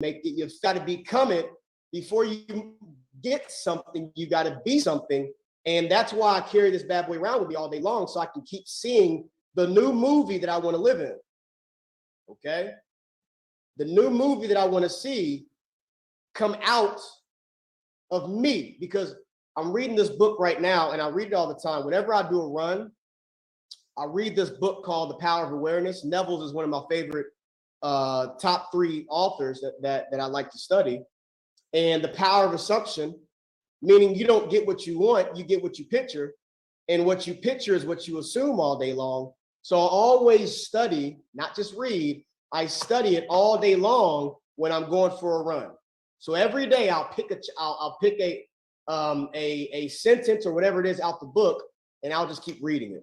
make it. You've got to become it before you get something. You got to be something. And that's why I carry this bad boy around with me all day long, so I can keep seeing the new movie that I want to live in. Okay? The new movie that I want to see come out of me, because I'm reading this book right now, and I read it all the time. Whenever I do a run, I read this book called The Power of Awareness. Neville's is one of my favorite top 3 authors that I like to study. And the power of assumption, meaning you don't get what you want, you get what you picture. And what you picture is what you assume all day long. So I always study, not just read, I study it all day long when I'm going for a run. So every day I'll pick a sentence or whatever it is out the book, and I'll just keep reading it.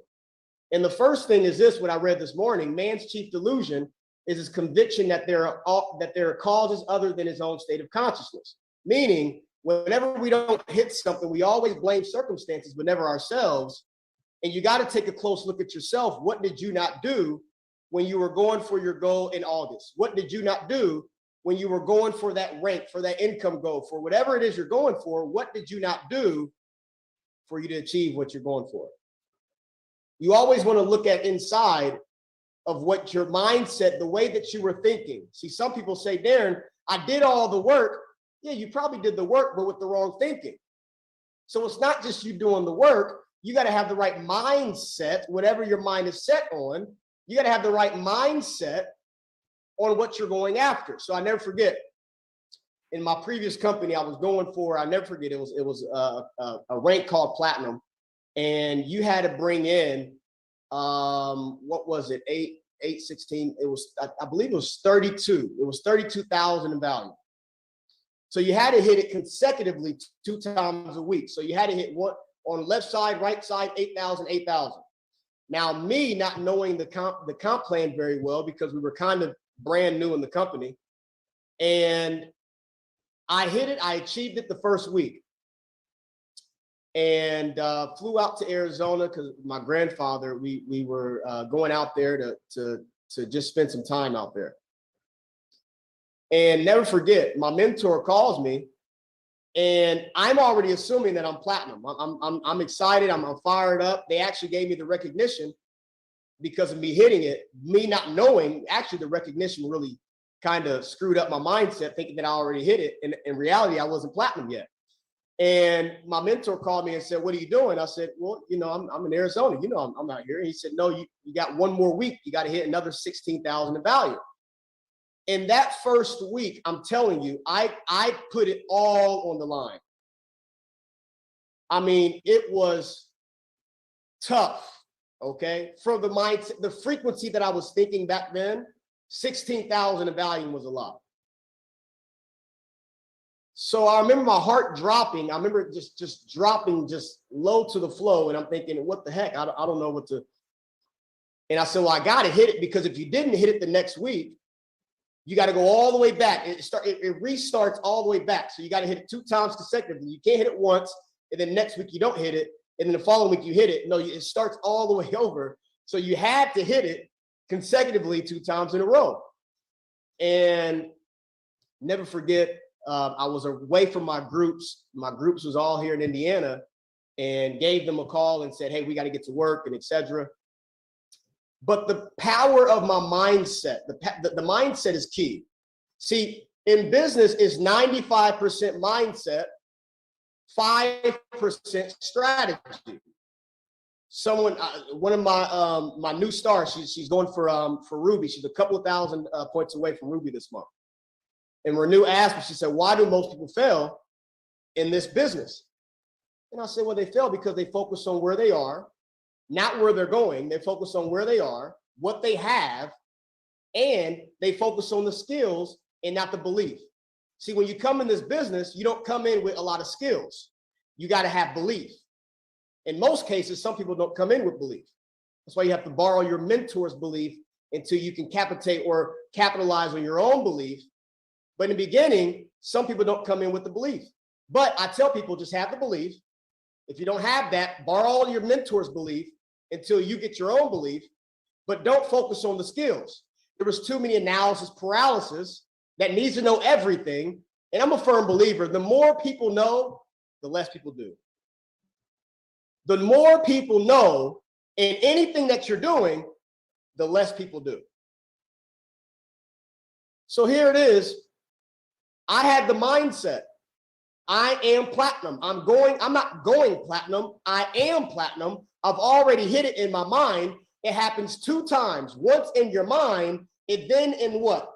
And the first thing is this, what I read this morning: man's chief delusion is his conviction that there are causes other than his own state of consciousness. Meaning, whenever we don't hit something, we always blame circumstances, but never ourselves. And you got to take a close look at yourself. What did you not do when you were going for your goal in August? What did you not do when you were going for that rank, for that income goal, for whatever it is you're going for? What did you not do for you to achieve what you're going for? You always want to look at inside of what your mindset, the way that you were thinking. See, some people say, Darren, I did all the work. Yeah, you probably did the work, but with the wrong thinking. So it's not just you doing the work. You got to have the right mindset, whatever your mind is set on. You got to have the right mindset on what you're going after. So I never forget, in my previous company, I was going for, I never forget, it was a rank called platinum. And you had to bring in, what was it, 816? It was, I believe it was 32. It was 32,000 in value. So you had to hit it consecutively 2 times a week. So you had to hit one on the left side, right side, 8,000, 8,000. Now, me not knowing the comp plan very well, because we were kind of brand new in the company, and I hit it. I achieved it the first week, and flew out to Arizona because my grandfather. We were going out there to just spend some time out there. And never forget, my mentor calls me, and I'm already assuming that I'm platinum. I'm excited. I'm fired up. They actually gave me the recognition because of me hitting it. Me not knowing, actually, the recognition really kind of screwed up my mindset, thinking that I already hit it. And in reality, I wasn't platinum yet. And my mentor called me and said, "What are you doing?" I said, "Well, I'm in Arizona. I'm out here." And he said, "No, you got one more week. You got to hit another 16,000 in value." In that first week, I'm telling you, I put it all on the line. I mean, it was tough, okay? From the mindset, the frequency that I was thinking back then, 16,000 in value was a lot. So I remember my heart dropping. I remember just dropping just low to the flow. And I'm thinking, what the heck? I don't know what to. And I said, well, I got to hit it, because if you didn't hit it the next week, you got to go all the way back. It restarts all the way back. So you got to hit it 2 times consecutively. You can't hit it once, and then next week you don't hit it, and then the following week you hit it. No, it starts all the way over. So you had to hit it consecutively 2 times in a row. And never forget, I was away from my groups. My groups was all here in Indiana, and gave them a call and said, "Hey, we got to get to work," and etc. But the power of my mindset, the mindset is key. See, in business is 95% mindset, 5% strategy. One of my new stars, she's going for Ruby. She's a couple of thousand points away from Ruby this month. And Renew asked me, she said, "Why do most people fail in this business?" And I said, well, they fail because they focus on where they are, not where they're going. They focus on where they are, what they have, and they focus on the skills and not the belief. See, when you come in this business, you don't come in with a lot of skills. You got to have belief. In most cases, some people don't come in with belief. That's why you have to borrow your mentor's belief until you can capitalize on your own belief. But in the beginning, some people don't come in with the belief. But I tell people, just have the belief. If you don't have that, borrow your mentor's belief until you get your own belief, but don't focus on the skills. There was too many analysis paralysis that needs to know everything. And I'm a firm believer, the more people know, the less people do. The more people know in anything that you're doing, the less people do. So here it is. I had the mindset. I am platinum. I'm not going platinum. I am platinum. I've already hit it in my mind. It happens 2 times. Once in your mind, it then in what?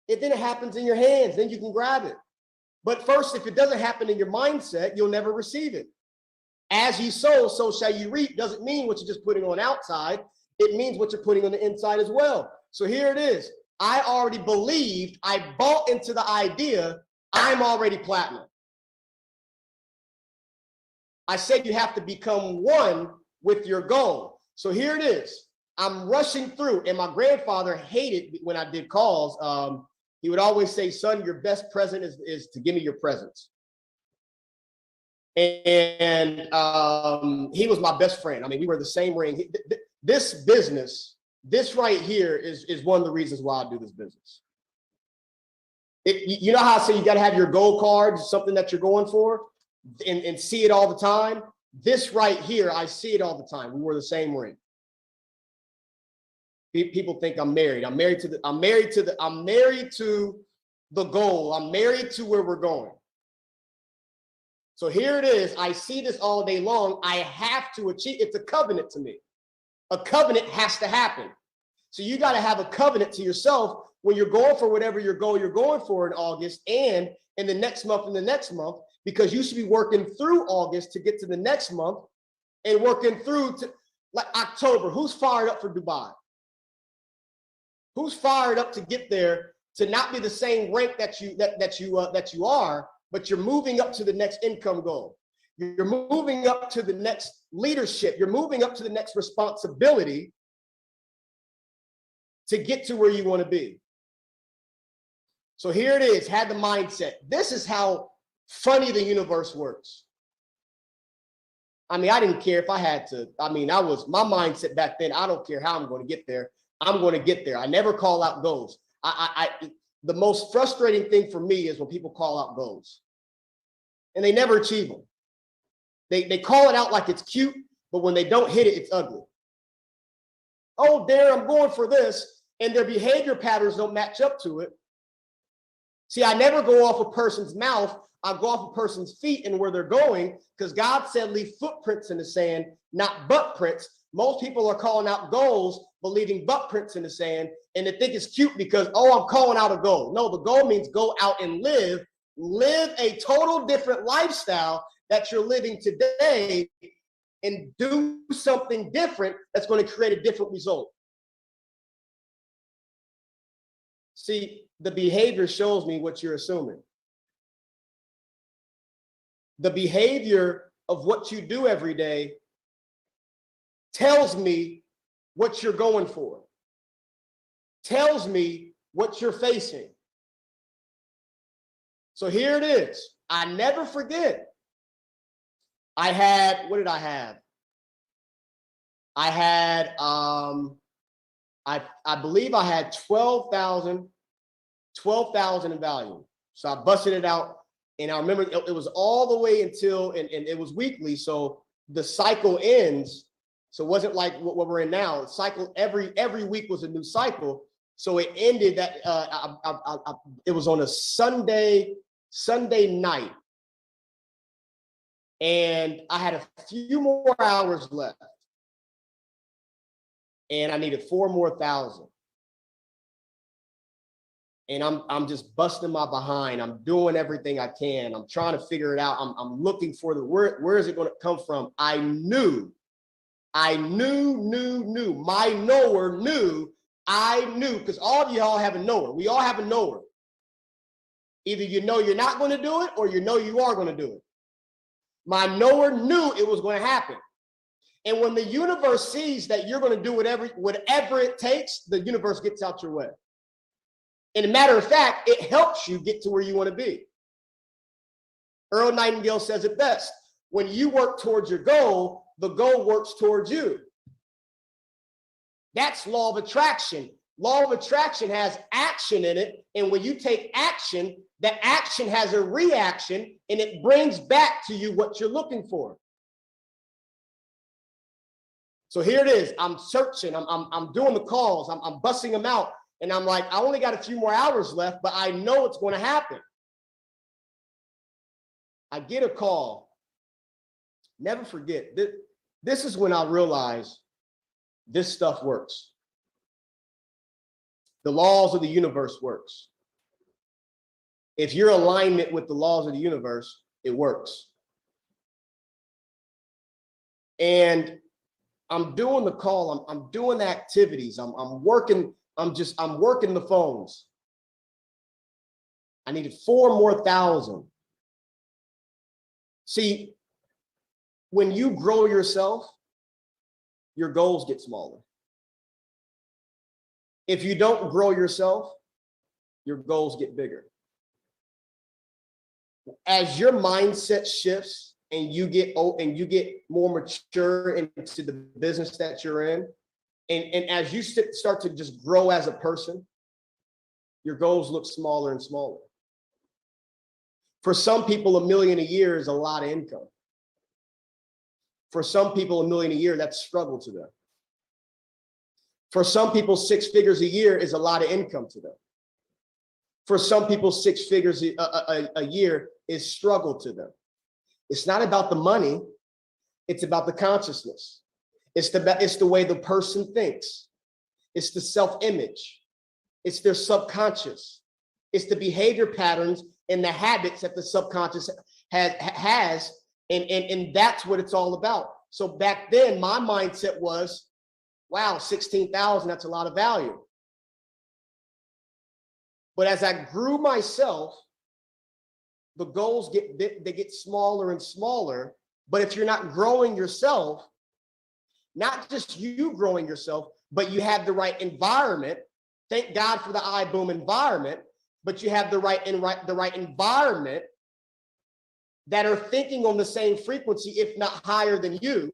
It then happens in your hands. Then you can grab it. But first, if it doesn't happen in your mindset, you'll never receive it. As ye sow, so shall you reap doesn't mean what you're just putting on outside. It means what you're putting on the inside as well. So here it is. I already believed, I bought into the idea, I'm already platinum. I said you have to become one with your goal. So here it is. I'm rushing through, and my grandfather hated when I did calls. He would always say, son, your best present is to give me your presents. And he was my best friend. I mean, we were the same ring. This business, this right here is one of the reasons why I do this business. You know how I say you got to have your goal cards, something that you're going for, and see it all the time? This right here, I see it all the time. We were the same ring. People think I'm married. I'm married to the goal. I'm married to where we're going. So here it is. I see this all day long. I have to achieve. It's a covenant to me. A covenant has to happen. So you got to have a covenant to yourself when you're going for whatever your goal you're going for in August and in the next month and the next month, because you should be working through August to get to the next month and working through to like October. Who's fired up for Dubai? Who's fired up to get there, to not be the same rank that you are, but you're moving up to the next income goal. You're moving up to the next leadership. You're moving up to the next responsibility to get to where you want to be. So here it is, had the mindset. This is how funny the universe works. I mean, I didn't care if I had to. I mean, my mindset back then, I don't care how I'm going to get there. I'm going to get there. I never call out goals. The most frustrating thing for me is when people call out goals and they never achieve them. They call it out like it's cute, but when they don't hit it, it's ugly. Oh, there, I'm going for this, and their behavior patterns don't match up to it. See, I never go off a person's mouth. I go off a person's feet and where they're going, because God said leave footprints in the sand, not butt prints. Most people are calling out goals, but leaving butt prints in the sand, and they think it's cute because, oh, I'm calling out a goal. No, the goal means go out and live a total different lifestyle that you're living today, and do something different that's going to create a different result. See, the behavior shows me what you're assuming. The behavior of what you do every day tells me what you're going for, tells me what you're facing. So here it is. I never forget. What did I have? I had, I believe I had 12,000 in value. So I busted it out, and I remember it was all the way until, and it was weekly. So the cycle ends. So it wasn't like what we're in now. Cycle every week was a new cycle. So it ended that it was on a Sunday night. And I had a few more hours left. And I needed 4 more thousand. And I'm just busting my behind. I'm doing everything I can. I'm trying to figure it out. I'm looking for where is it going to come from? I knew. My knower knew. I knew, because all of y'all have a knower. We all have a knower. Either you know you're not going to do it, or you know you are going to do it. My knower knew it was going to happen. And when the universe sees that you're going to do whatever it takes, the universe gets out your way. And a matter of fact, it helps you get to where you want to be. Earl Nightingale says it best. When you work towards your goal, the goal works towards you. That's law of attraction. Law of attraction has action in it. And when you take action, that action has a reaction and it brings back to you what you're looking for. So here it is. I'm searching. I'm doing the calls. I'm busting them out. And I'm like, I only got a few more hours left, but I know it's going to happen. I get a call. Never forget. This is when I realized this stuff works. The laws of the universe works. If you're in alignment with the laws of the universe, it works. And I'm doing the call. I'm doing the activities. I'm working. I'm working the phones. I needed 4,000 more. See, when you grow yourself, your goals get smaller. If you don't grow yourself, your goals get bigger. As your mindset shifts and you get more mature into the business that you're in, and as you start to just grow as a person, your goals look smaller and smaller. For some people, $1 million a year is a lot of income. For some people, $1 million a year, that's struggle to them. For some people, 6 figures a year is a lot of income to them. For some people, 6 figures a year is struggle to them. It's not about the money. It's about the consciousness. It's the way the person thinks. It's the self-image. It's their subconscious. It's the behavior patterns and the habits that the subconscious has. And that's what it's all about. So back then, my mindset was, wow, 16,000, that's a lot of value. But as I grew myself, the goals get smaller and smaller. But if you're not growing yourself, not just you growing yourself, but you have the right environment. Thank God for the iBoom environment, but you have the right environment that are thinking on the same frequency, if not higher than you.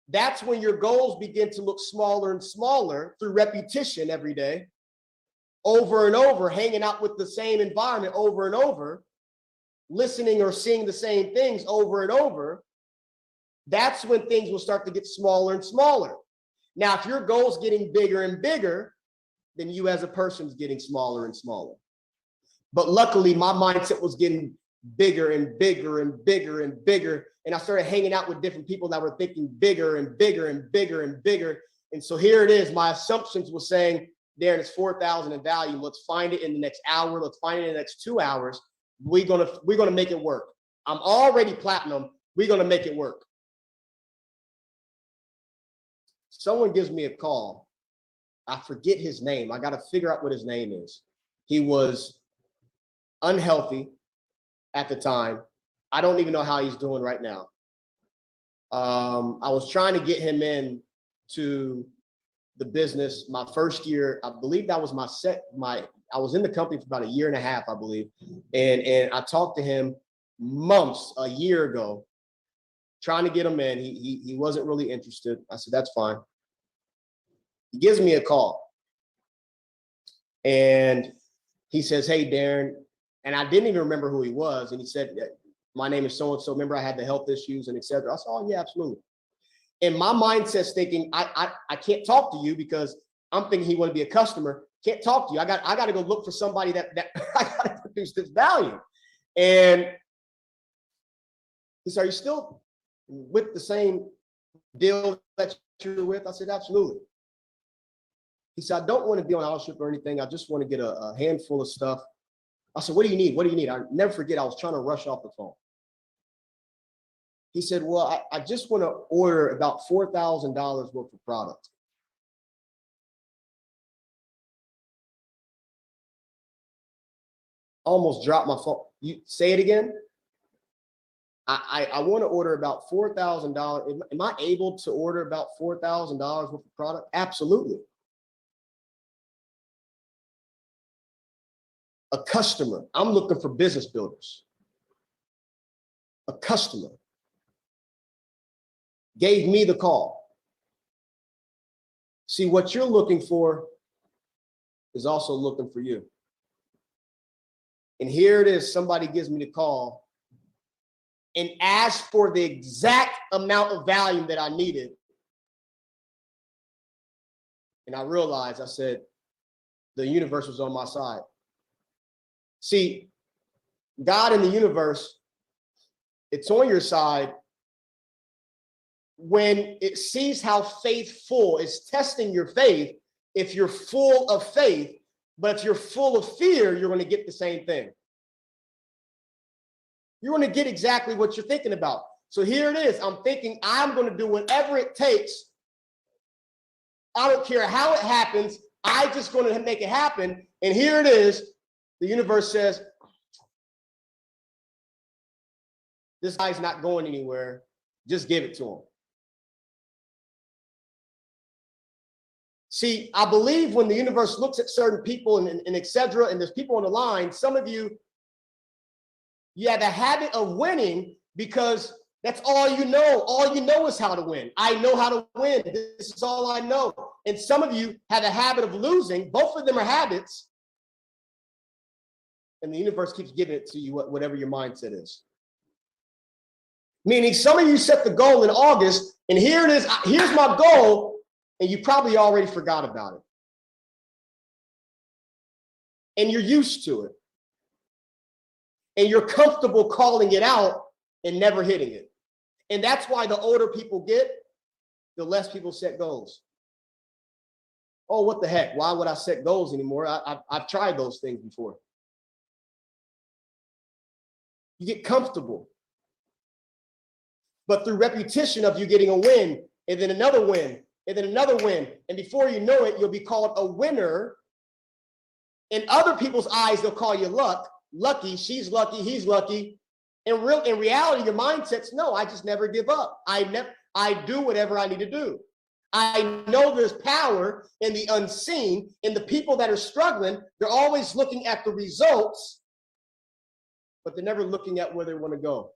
That's when your goals begin to look smaller and smaller through repetition every day, over and over, hanging out with the same environment over and over, listening or seeing the same things over and over. That's when things will start to get smaller and smaller. Now, if your goal's getting bigger and bigger, then you as a person is getting smaller and smaller. But luckily, my mindset was getting bigger and bigger and bigger and bigger. And I started hanging out with different people that were thinking bigger and bigger and bigger and bigger. And so here it is. My assumptions were saying, Darren, it's 4,000 in value. Let's find it in the next hour. Let's find it in the next 2 hours. We're gonna make it work. I'm already platinum. We're gonna make it work. Someone gives me a call. I forget his name. I got to figure out what his name is. He was unhealthy at the time. I don't even know how he's doing right now. I was trying to get him in to the business my first year. I believe that was I was in the company for about 1.5 years, I believe. And I talked to him a year ago, trying to get him in. He wasn't really interested. I said, that's fine. He gives me a call and he says, hey, Darren. And I didn't even remember who he was. And he said, my name is so-and-so. Remember, I had the health issues and et cetera. I said, oh, yeah, absolutely. And my mindset's thinking, I can't talk to you because I'm thinking he want to be a customer. Can't talk to you. I got to go look for somebody that I got to produce this value. And he said, are you still with the same deal that you're with? I said, absolutely. He said, I don't want to be on ownership or anything. I just want to get a handful of stuff. I said, what do you need? What do you need? I never forget, I was trying to rush off the phone. He said, well, I just want to order about $4,000 worth of product. Almost dropped my phone. You say it again? I want to order about $4,000. Am I able to order about $4,000 worth of product? Absolutely. A customer. I'm looking for business builders. A customer gave me the call. See, what you're looking for is also looking for you. And here it is, somebody gives me the call and asks for the exact amount of volume that I needed. And I realized, I said, the universe was on my side. See, God in the universe, it's on your side when it sees how faithful, it's testing your faith. If you're full of faith, but if you're full of fear, you're going to get the same thing. You're going to get exactly what you're thinking about. So here it is. I'm thinking I'm going to do whatever it takes. I don't care how it happens. I just going to make it happen. And here it is. The universe says, this guy's not going anywhere. Just give it to him. See, I believe when the universe looks at certain people and et cetera, and there's people on the line, some of you, you have a habit of winning because that's all you know. All you know is how to win. I know how to win. This is all I know. And some of you have a habit of losing. Both of them are habits. And the universe keeps giving it to you, whatever your mindset is. Meaning some of you set the goal in August, and here it is. Here's my goal. And you probably already forgot about it. And you're used to it. And you're comfortable calling it out and never hitting it. And that's why the older people get, the less people set goals. Oh, what the heck? Why would I set goals anymore? I've tried those things before. You get comfortable. But through repetition of you getting a win, and then another win, and then another win. And before you know it, you'll be called a winner. In other people's eyes, they'll call you lucky, she's lucky, he's lucky. In reality, your mindset's no, I just never give up. I do whatever I need to do. I know there's power in the unseen. In the people that are struggling, they're always looking at the results, but they're never looking at where they want to go.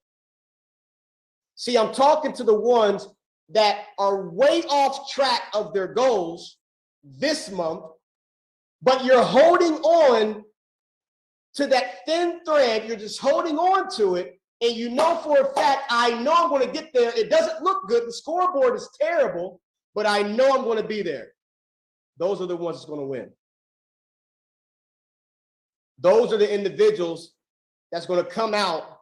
See, I'm talking to the ones that are way off track of their goals this month, but you're holding on to that thin thread. You're just holding on to it, and you know for a fact, I know I'm going to get there. It doesn't look good. The scoreboard is terrible, but I know I'm going to be there. Those are the ones that's going to win. Those are the individuals that's going to come out,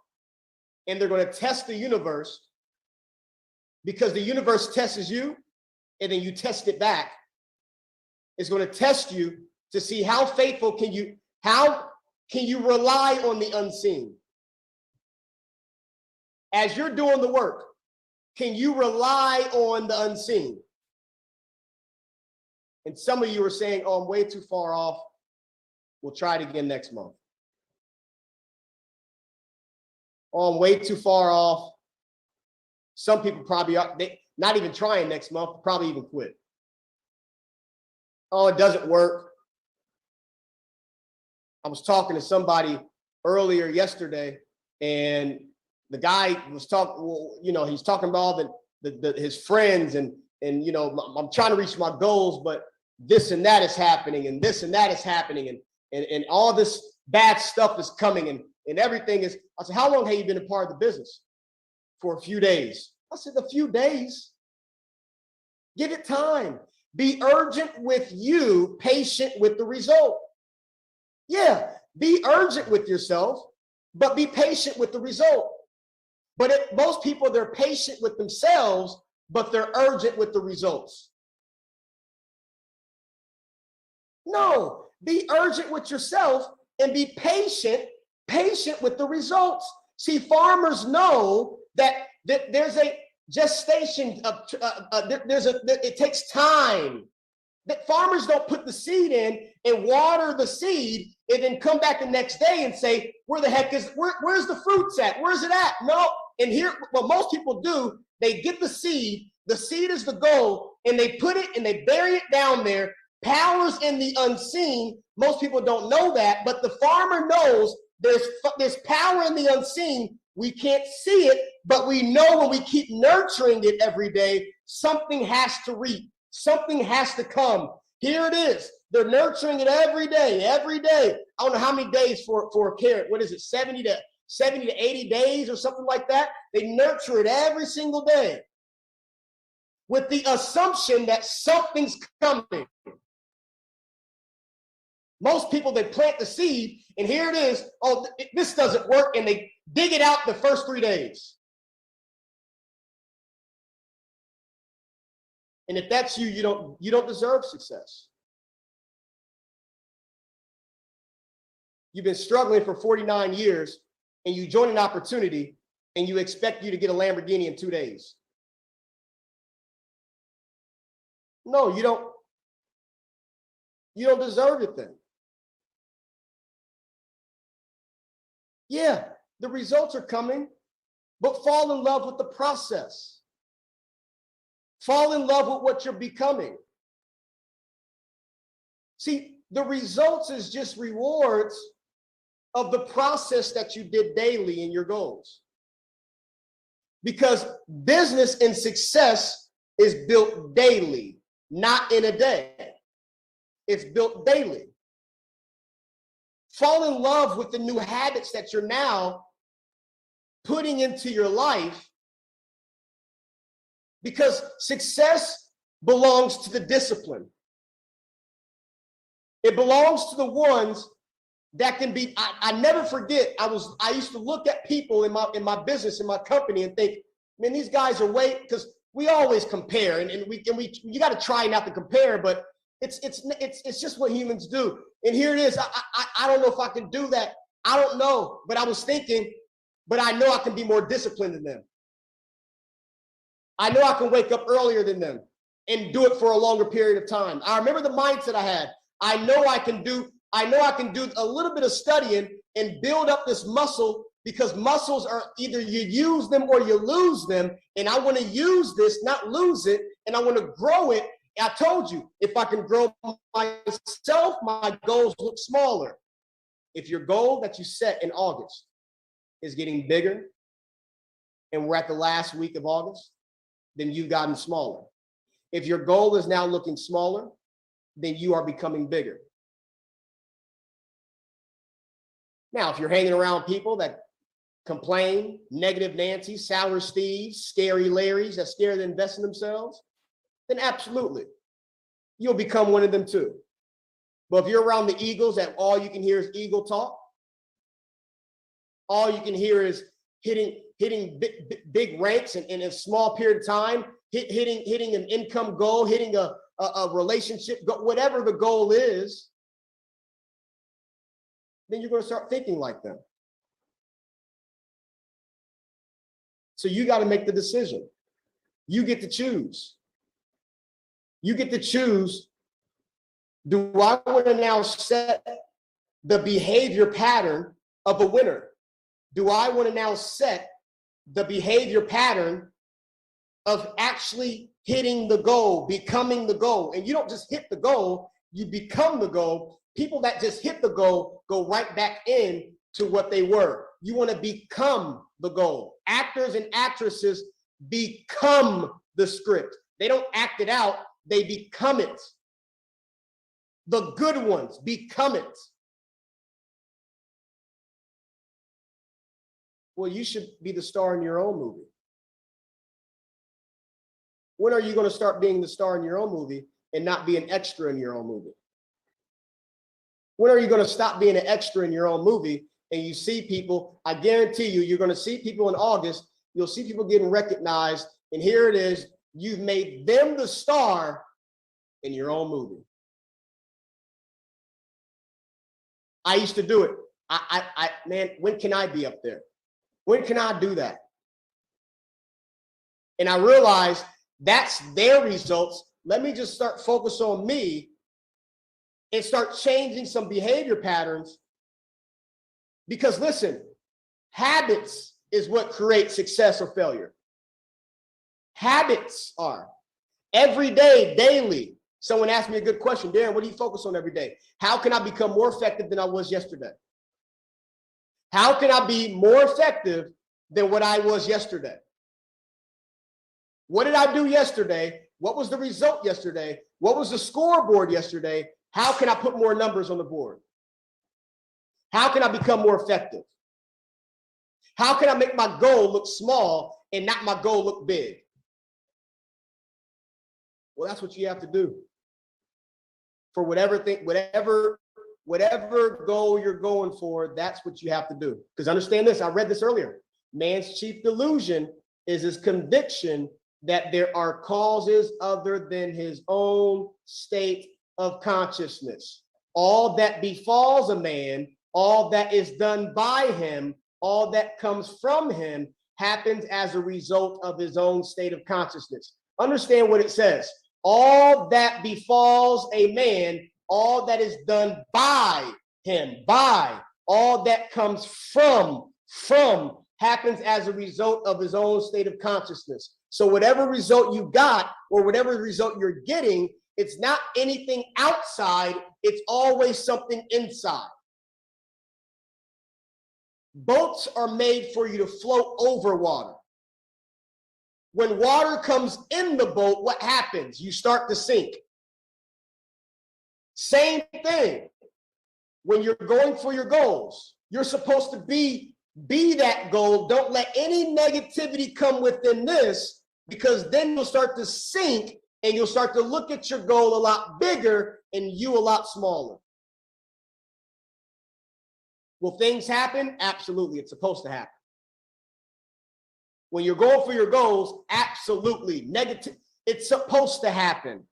and they're going to test the universe, because the universe tests you, and then you test it back. It's going to test you to see how faithful can you rely on the unseen. As you're doing the work, can you rely on the unseen? And some of you are saying, oh, I'm way too far off. We'll try it again next month. Oh, I'm way too far off. Some people probably are not even trying next month, probably even quit. Oh, it doesn't work. I was talking to somebody earlier yesterday, and the guy was talking, he's talking about all his friends and I'm trying to reach my goals, but this and that is happening, and this and that is happening, and all this bad stuff is coming, and everything is. I said, how long have you been a part of the business? For a few days. I said, a few days? Give it time. Be urgent with you, patient with the result. Yeah, be urgent with yourself, but be patient with the result. But most people, they're patient with themselves, but they're urgent with the results. No, be urgent with yourself and be patient with the results. See, farmers know that there's a gestation of it takes time. That farmers don't put the seed in and water the seed and then come back the next day and say, where's the fruits at? Where's it at? No. And here, what most people do, they get the seed is the goal, and they put it and they bury it down there. Powers in the unseen. Most people don't know that, but the farmer knows there's power in the unseen. We can't see it, but we know when we keep nurturing it every day, something has to reap. Something has to come. Here it is. They're nurturing it every day, every day. I don't know how many days for a carrot. What is it? 70 to 80 days or something like that. They nurture it every single day with the assumption that something's coming. Most people, they plant the seed, and here it is. Oh, this doesn't work, and they dig it out the first 3 days. And if that's you, you don't deserve success. You've been struggling for 49 years, and you join an opportunity, and you expect you to get a Lamborghini in 2 days. No, you don't. You don't deserve it then. Yeah, the results are coming, but fall in love with the process. Fall in love with what you're becoming. See, the results is just rewards of the process that you did daily in your goals. Because business and success is built daily, not in a day. It's built daily. Fall in love with the new habits that you're now putting into your life, because success belongs to the discipline. It belongs to the ones that can be, I never forget, I used to look at people in my business, in my company, and think, man, these guys are because we always compare, and you got to try not to compare, but it's just what humans do. And here it is. I don't know if I can do that. I don't know, but I was thinking, but I know I can be more disciplined than them. I know I can wake up earlier than them and do it for a longer period of time. I remember the mindset I had. I know I can do a little bit of studying and build up this muscle, because muscles are either you use them or you lose them. And I want to use this, not lose it. And I want to grow it. I told you, if I can grow myself, my goals look smaller. If your goal that you set in August is getting bigger, and we're at the last week of August, then you've gotten smaller. If your goal is now looking smaller, then you are becoming bigger. Now, if you're hanging around people that complain, negative Nancy, sour Steve, scary Larrys that scare to invest in themselves, then absolutely, you'll become one of them too. But if you're around the Eagles that all you can hear is Eagle talk, all you can hear is hitting big ranks in a small period of time, hitting an income goal, hitting a relationship, whatever the goal is, then you're going to start thinking like them. So you got to make the decision. You get to choose. You get to choose, do I want to now set the behavior pattern of a winner? Do I want to now set the behavior pattern of actually hitting the goal, becoming the goal? And you don't just hit the goal, you become the goal. People that just hit the goal go right back in to what they were. You want to become the goal. Actors and actresses become the script. They don't act it out. They become it. The good ones become it. Well, you should be the star in your own movie. When are you going to start being the star in your own movie and not be an extra in your own movie? When are you going to stop being an extra in your own movie and you see people? I guarantee you, you're going to see people in August. You'll see people getting recognized. And here it is. You've made them the star in your own movie. I used to do it. Man, when can I be up there? When can I do that? And I realized that's their results. Let me just start focus on me and start changing some behavior patterns. Because listen, habits is what creates success or failure. Habits are. Every day, daily. Someone asked me a good question. Darren, what do you focus on every day? How can I become more effective than I was yesterday? How can I be more effective than what I was yesterday? What did I do yesterday What was the result yesterday? What was the scoreboard yesterday? How can I put more numbers on the board? How can I become more effective? How can I make my goal look small and not my goal look big? Well, that's what you have to do. For whatever goal you're going for, that's what you have to do. Because understand this, I read this earlier. Man's chief delusion is his conviction that there are causes other than his own state of consciousness. All that befalls a man, all that is done by him, all that comes from him happens as a result of his own state of consciousness. Understand what it says. All that befalls a man, all that is done by him, by, all that comes from, happens as a result of his own state of consciousness. So whatever result you got or whatever result you're getting, it's not anything outside, it's always something inside. Boats are made for you to float over water. When water comes in the boat, what happens? You start to sink. Same thing. When you're going for your goals, you're supposed to be that goal. Don't let any negativity come within this, because then you'll start to sink and you'll start to look at your goal a lot bigger and you a lot smaller. Will things happen? Absolutely. It's supposed to happen. When you're going for your goals, absolutely. Negative. It's supposed to happen.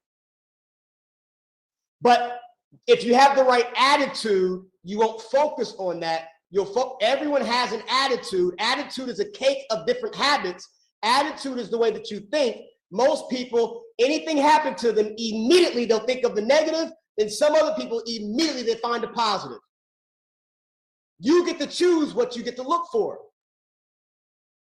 But if you have the right attitude, you won't focus on that. Everyone has an attitude. Attitude is a cake of different habits. Attitude is the way that you think. Most people, anything happen to them, immediately they'll think of the negative, and some other people, immediately they find the positive. You get to choose what you get to look for.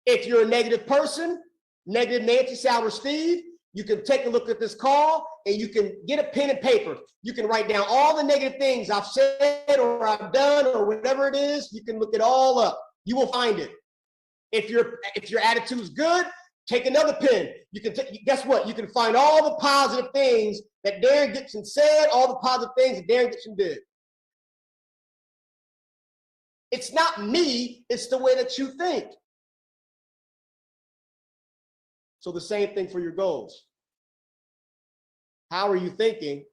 If you're a negative person, negative Nancy, Sour Steve, you can take a look at this call and you can get a pen and paper. You can write down all the negative things I've said or I've done or whatever it is. You can look it all up. You will find it. If your attitude is good, take another pen. You can guess what? You can find all the positive things that Darren Gibson said, all the positive things that Darren Gibson did. It's not me, it's the way that you think. So the same thing for your goals. How are you thinking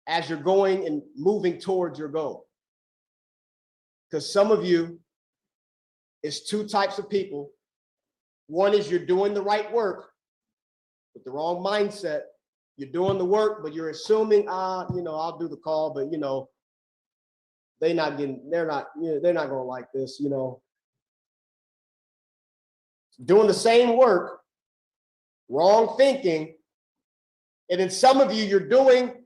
as you're going and moving towards your goal? Because some of you, it's two types of people. One is you're doing the right work with the wrong mindset. You're doing the work, but you're assuming, I'll do the call, but they're not going to like this, Doing the same work, wrong thinking. And then some of you, you're doing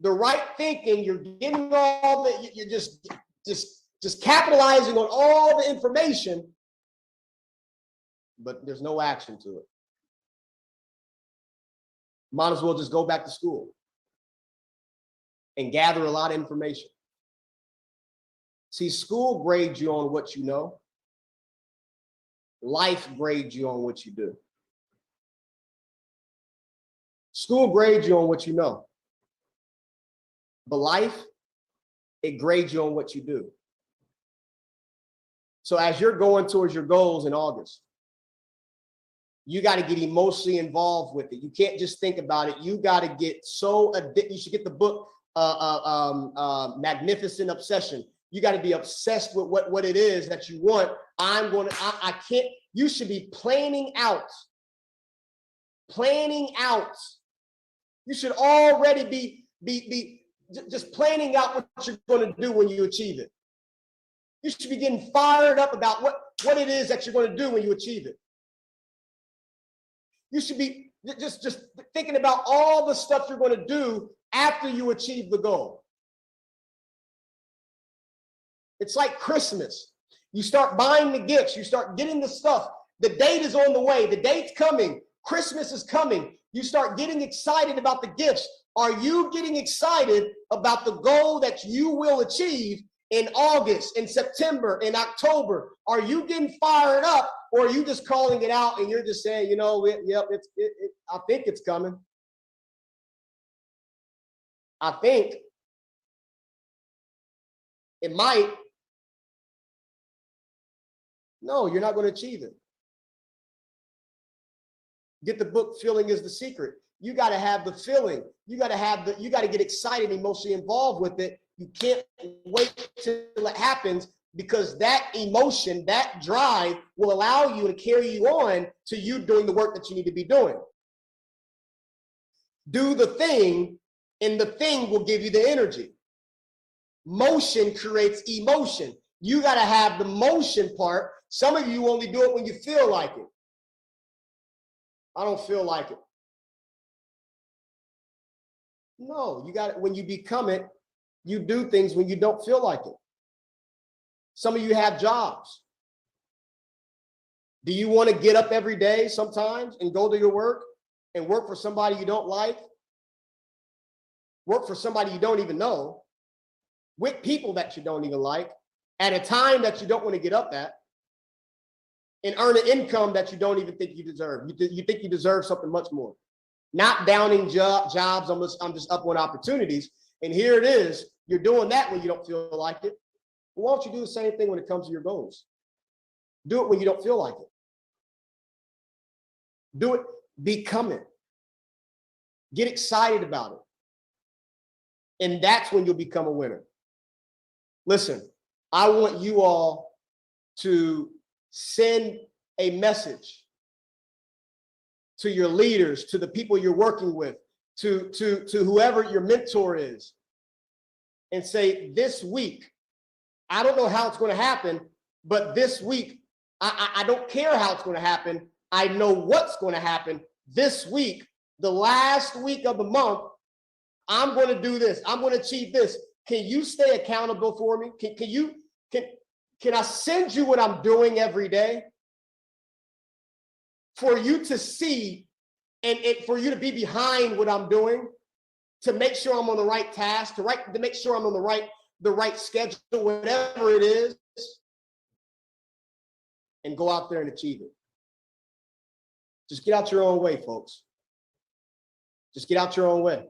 the right thinking. You're getting all the, you're just capitalizing on all the information, but there's no action to it. Might as well just go back to school and gather a lot of information. See, school grades you on what you know. Life grades you on what you do. School grades you on what you know. But life, it grades you on what you do. So as you're going towards your goals in August, you got to get emotionally involved with it. You can't just think about it. You got to get so addicted. You should get the book, Magnificent Obsession. You got to be obsessed with what it is that you want. I can't, you should be planning out. You should already be just planning out what you're going to do when you achieve it. You should be getting fired up about what it is that you're going to do when you achieve it. You should be just thinking about all the stuff you're going to do after you achieve the goal. It's like Christmas. You start buying the gifts. You start getting the stuff. The date is on the way. The date's coming. Christmas is coming. You start getting excited about the gifts. Are you getting excited about the goal that you will achieve in August, in September, in October? Are you getting fired up, or are you just calling it out and you're just saying, you know, I think it's coming. I think it might. No, you're not going to achieve it. Get the book, Feeling is the Secret. You got to have the feeling. You got to get excited, emotionally involved with it. You can't wait till it happens, because that emotion, that drive will allow you to carry you on to you doing the work that you need to be doing. Do the thing, and the thing will give you the energy. Motion creates emotion. You got to have the motion part. Some of you only do it when you feel like it. I don't feel like it. No, you got it. When you become it, you do things when you don't feel like it. Some of you have jobs. Do you want to get up every day sometimes and go to your work and work for somebody you don't like? Work for somebody you don't even know, with people that you don't even like, at a time that you don't want to get up at, and earn an income that you don't even think you deserve. You think you deserve something much more. Not downing jobs. I'm just up on opportunities. And here it is. You're doing that when you don't feel like it. Well, why don't you do the same thing when it comes to your goals? Do it when you don't feel like it. Do it. Become it. Get excited about it. And that's when you'll become a winner. Listen, I want you all to send a message to your leaders, to the people you're working with, to whoever your mentor is, and say, this week, I don't know how it's going to happen, but this week, I don't care how it's going to happen. I know what's going to happen. This week, the last week of the month, I'm going to do this. I'm going to achieve this. Can you stay accountable for me? Can I send you what I'm doing every day for you to see, and for you to be behind what I'm doing, to make sure I'm on the right task, to make sure I'm on the right schedule, whatever it is, and go out there and achieve it. Just get out your own way, folks. Just get out your own way.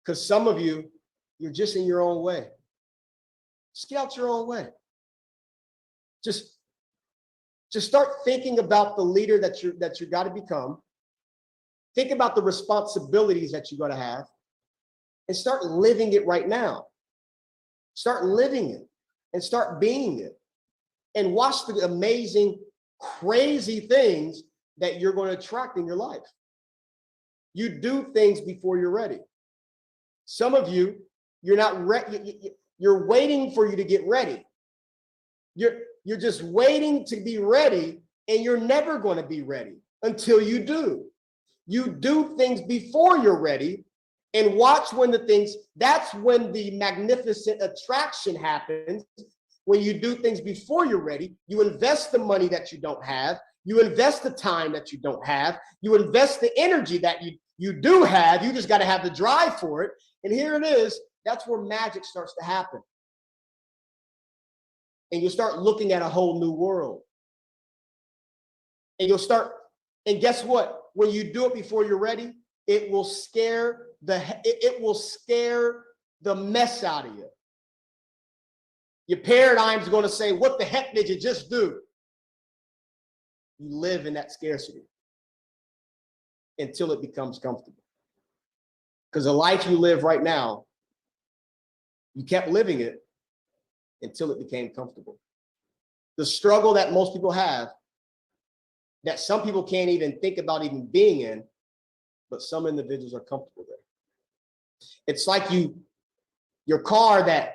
Because some of you, you're just in your own way. Just get out your own way. Just start thinking about the leader that you got to become. Think about the responsibilities that you're going to have, and start living it right now. Start living it and start being it, and watch the amazing, crazy things that you're going to attract in your life. You do things before you're ready. Some of you, you're not ready. You're waiting for you to get ready. You're just waiting to be ready, and you're never going to be ready until you do. You do things before you're ready, and watch when that's when the magnificent attraction happens. When you do things before you're ready, you invest the money that you don't have, you invest the time that you don't have, you invest the energy that you do have, you just got to have the drive for it. And here it is, that's where magic starts to happen. And you'll start looking at a whole new world. And and guess what? When you do it before you're ready, it will scare the mess out of you. Your paradigm's going to say, what the heck did you just do? You live in that scarcity until it becomes comfortable. Because the life you live right now, you kept living it until it became comfortable. The struggle that most people have, that some people can't even think about even being in, but some individuals are comfortable there. It's like your car that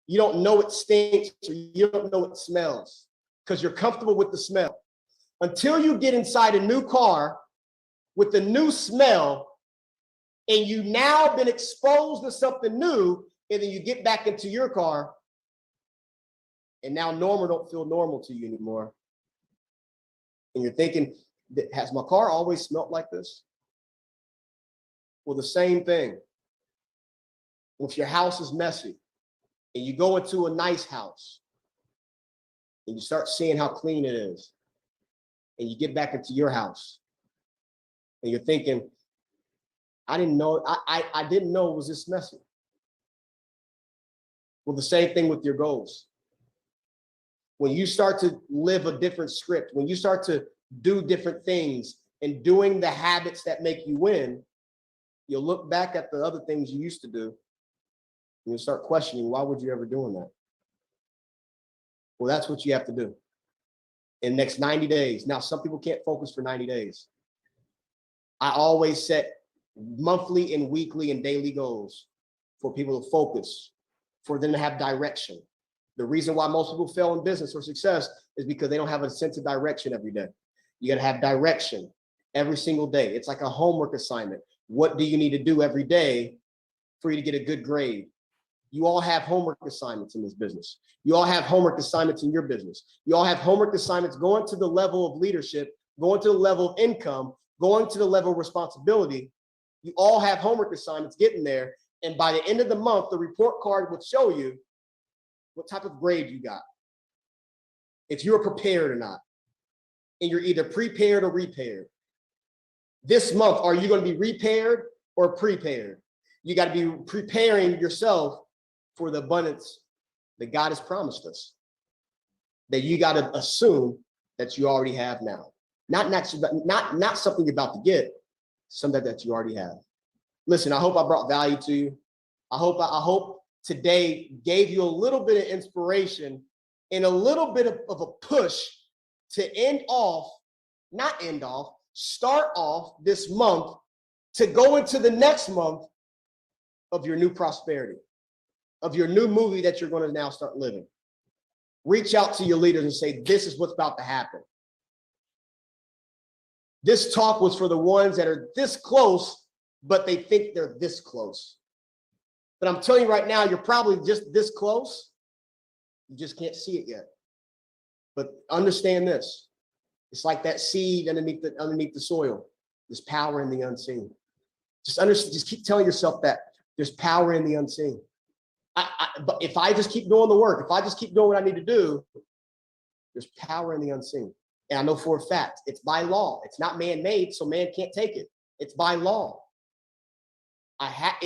you don't know it stinks, or you don't know it smells, because you're comfortable with the smell. Until you get inside a new car with the new smell, and you now been exposed to something new, and then you get back into your car, and now normal don't feel normal to you anymore. And you're thinking, has my car always smelled like this? Well, the same thing. If your house is messy, and you go into a nice house and you start seeing how clean it is, and you get back into your house and you're thinking, I didn't know it was this messy. Well, the same thing with your goals. When you start to live a different script, when you start to do different things and doing the habits that make you win, you'll look back at the other things you used to do and you'll start questioning, why would you ever doing that? Well, that's what you have to do in the next 90 days. Now, some people can't focus for 90 days. I always set monthly and weekly and daily goals for people to focus, for them to have direction. The reason why most people fail in business or success is because they don't have a sense of direction every day. You got to have direction every single day. It's like a homework assignment. What do you need to do every day for you to get a good grade? You all have homework assignments in this business. You all have homework assignments in your business. You all have homework assignments going to the level of leadership, going to the level of income, going to the level of responsibility. You all have homework assignments getting there. And by the end of the month, the report card will show you what type of grade you got, if you're prepared or not. And you're either prepared or repaired. This month, are you going to be repaired or prepared? You got to be preparing yourself for the abundance that God has promised us, that you got to assume that you already have now. Not something you're about to get, something that you already have. Listen, I hope I brought value to you. I hope today gave you a little bit of inspiration and a little bit of a push to start off this month to go into the next month of your new prosperity, of your new movie that you're going to now start living. Reach out to your leaders and say, this is what's about to happen. This talk was for the ones that are this close, but they think they're this close. But I'm telling you right now, you're probably just this close. You just can't see it yet. But understand this. It's like that seed underneath the soil. There's power in the unseen. Just keep telling yourself that there's power in the unseen. But if I just keep doing the work, if I just keep doing what I need to do, there's power in the unseen. And I know for a fact, it's by law. It's not man-made, so man can't take it. It's by law. I have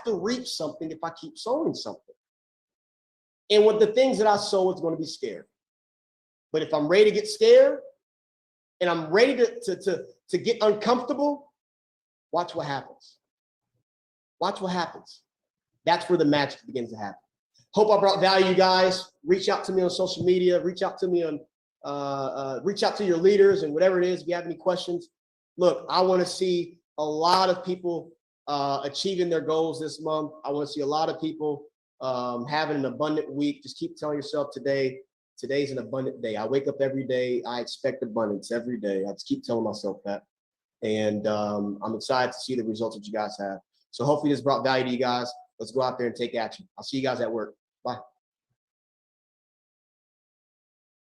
to reap something if I keep sowing something. And with the things that I sow, it's going to be scared. But if I'm ready to get scared and I'm ready to get uncomfortable, watch what happens. Watch what happens. That's where the magic begins to happen. Hope I brought value, guys. Reach out to me on social media. Reach out to me reach out to your leaders and whatever it is. If you have any questions, look, I want to see a lot of people achieving their goals this month. I want to see a lot of people having an abundant week. Just keep telling yourself today's an abundant day. I wake up every day. I expect abundance every day. I just keep telling myself that. And I'm excited to see the results that you guys have. So hopefully this brought value to you guys. Let's go out there and take action. I'll see you guys at work. Bye.